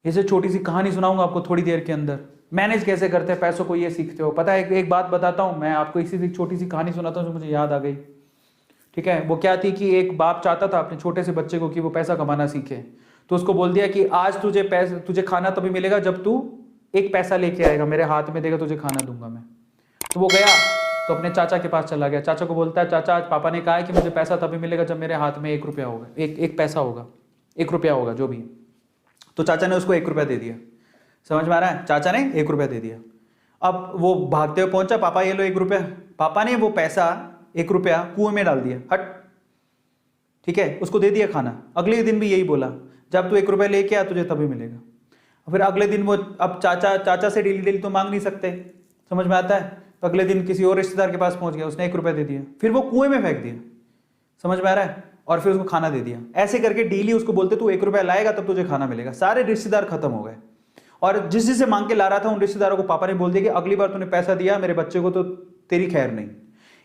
इसे छोटी सी कहानी सुनाऊंगा आपको थोड़ी देर के अंदर। मैनेज कैसे करते हैं पैसों को, ये सीखते हो। पता है, एक बात बताता हूं मैं आपको, इसी से छोटी सी कहानी सुनाता हूं जो मुझे याद आ गई। ठीक है, वो क्या थी कि एक बाप चाहता था अपने छोटे से बच्चे को कि वो पैसा कमाना सीखे। तो उसको बोल दिया कि आज तुझे खाना तभी मिलेगा जब तू एक पैसा लेके आएगा, मेरे हाथ में देगा, तुझे खाना दूंगा मैं। तो वो गया तो अपने चाचा के पास चला गया। चाचा को बोलता है, चाचा आज पापा ने कहा है कि मुझे पैसा तभी मिलेगा जब मेरे हाथ में 1 रुपया होगा, एक पैसा होगा, 1 रुपया होगा जो भी। तो चाचा ने उसको 1 रुपया दे दिया। समझ में आ रहा है, चाचा ने 1 रुपया दे दिया। अब वो भागते हुए पहुंचा, पापा ये लो 1 रुपया। पापा ने वो पैसा 1 रुपया कुएं में डाल दिया, हट। ठीक है, उसको दे दिया खाना। अगले दिन भी यही बोला, जब तू 1 रुपया लेके आ तुझे तभी मिलेगा। फिर अगले दिन वो, अब चाचा से डेली डेली तो मांग नहीं सकते, समझ में आता है। तो अगले दिन किसी और रिश्तेदार के पास पहुंच गया, उसने 1 रुपया दे दिया, फिर वो कुएं में फेंक दिया। समझ में आ रहा है, और फिर उसको खाना दे दिया। ऐसे करके डेली उसको बोलते तू 1 रुपया लाएगा तब तुझे खाना मिलेगा। सारे रिश्तेदार खत्म हो गए, और जिस जिससे मांग के ला रहा था उन रिश्तेदारों को पापा ने बोल दिया कि अगली बार तूने पैसा दिया मेरे बच्चे को तो तेरी खैर नहीं।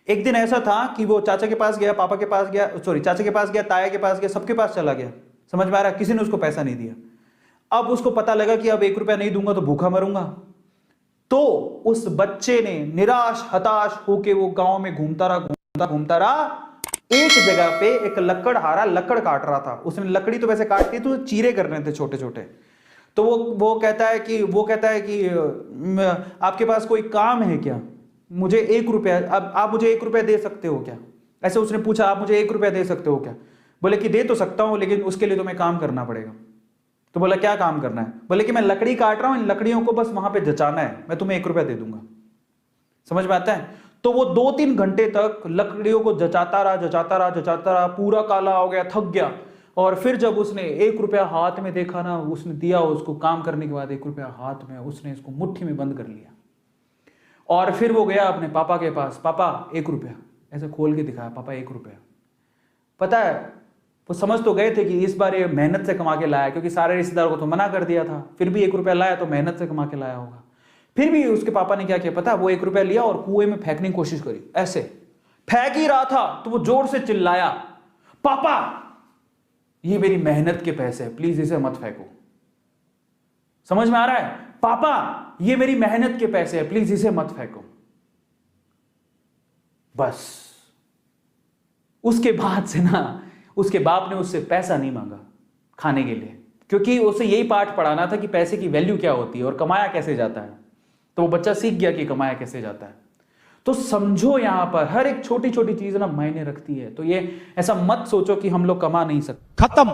एक दिन ऐसा था कि वो चाचा के पास गया, पापा के पास गया, सॉरी चाचा के पास गया, ताया के पास गया, सबके पास चला गया। समझ में आ रहा है, किसी ने उसको पैसा नहीं दिया। अब उसको पता लगा कि अब 1 रुपया नहीं दूंगा तो भूखा मरूंगा। तो उस बच्चे ने निराश हताश होके वो गांव में घूमता रहा। एक जगह पे एक लकड़हारा लकड़ काट रहा था। उसने लकड़ी तो वैसे काटती तो चीरे करने थे छोटे छोटे। तो वो कहता है कि आपके पास कोई काम है क्या, मुझे 1 रुपया, अब आप मुझे 1 रुपया दे सकते हो क्या। ऐसे उसने पूछा, आप मुझे 1 रुपया दे सकते हो क्या। बोले कि दे तो सकता हूं लेकिन उसके लिए तुम्हें काम करना पड़ेगा। तो बोला क्या काम करना है। बोले कि मैं लकड़ी काट रहा हूं, इन लकड़ियों को बस वहां पे जचाना है, मैं तुम्हें 1 रुपया दे दूंगा। समझ में आता है। तो वो 2-3 घंटे तक लकड़ियों को जचाता रहा, पूरा काला हो गया, थक गया। और फिर जब उसने 1 रुपया हाथ में देखा ना, उसने दिया उसको, काम करने के बाद 1 रुपया हाथ में, उसने इसको मुट्ठी में बंद कर लिया। और फिर वो गया अपने पापा के पास, पापा 1 रुपया, ऐसे खोल के दिखाया, पापा 1 रुपया। पता है, वो समझ तो गए थे कि इस बार ये मेहनत से कमा के लाया, क्योंकि सारे रिश्तेदारों को तो मना कर दिया था, फिर भी 1 रुपया लाया तो मेहनत से कमा के लाया होगा। फिर भी उसके पापा ने क्या किया पता, वो 1 रुपया लिया और कुएं में फेंकने की कोशिश करी। ऐसे फेंक ही रहा था तो वो जोर से चिल्लाया, पापा ये मेरी मेहनत के पैसे हैं, प्लीज इसे मत फेंको। समझ में आ रहा है, पापा ये मेरी मेहनत के पैसे हैं, प्लीज इसे मत फेंको। बस उसके बाद से ना उसके बाप ने उससे पैसा नहीं मांगा खाने के लिए, क्योंकि उसे यही पाठ पढ़ाना था कि पैसे की वैल्यू क्या होती है और कमाया कैसे जाता है। तो वो बच्चा सीख गया कि कमाया कैसे जाता है। तो समझो यहां पर हर एक छोटी छोटी चीज ना मायने रखती है। तो ये ऐसा मत सोचो कि हम लोग कमा नहीं सकते। खत्म।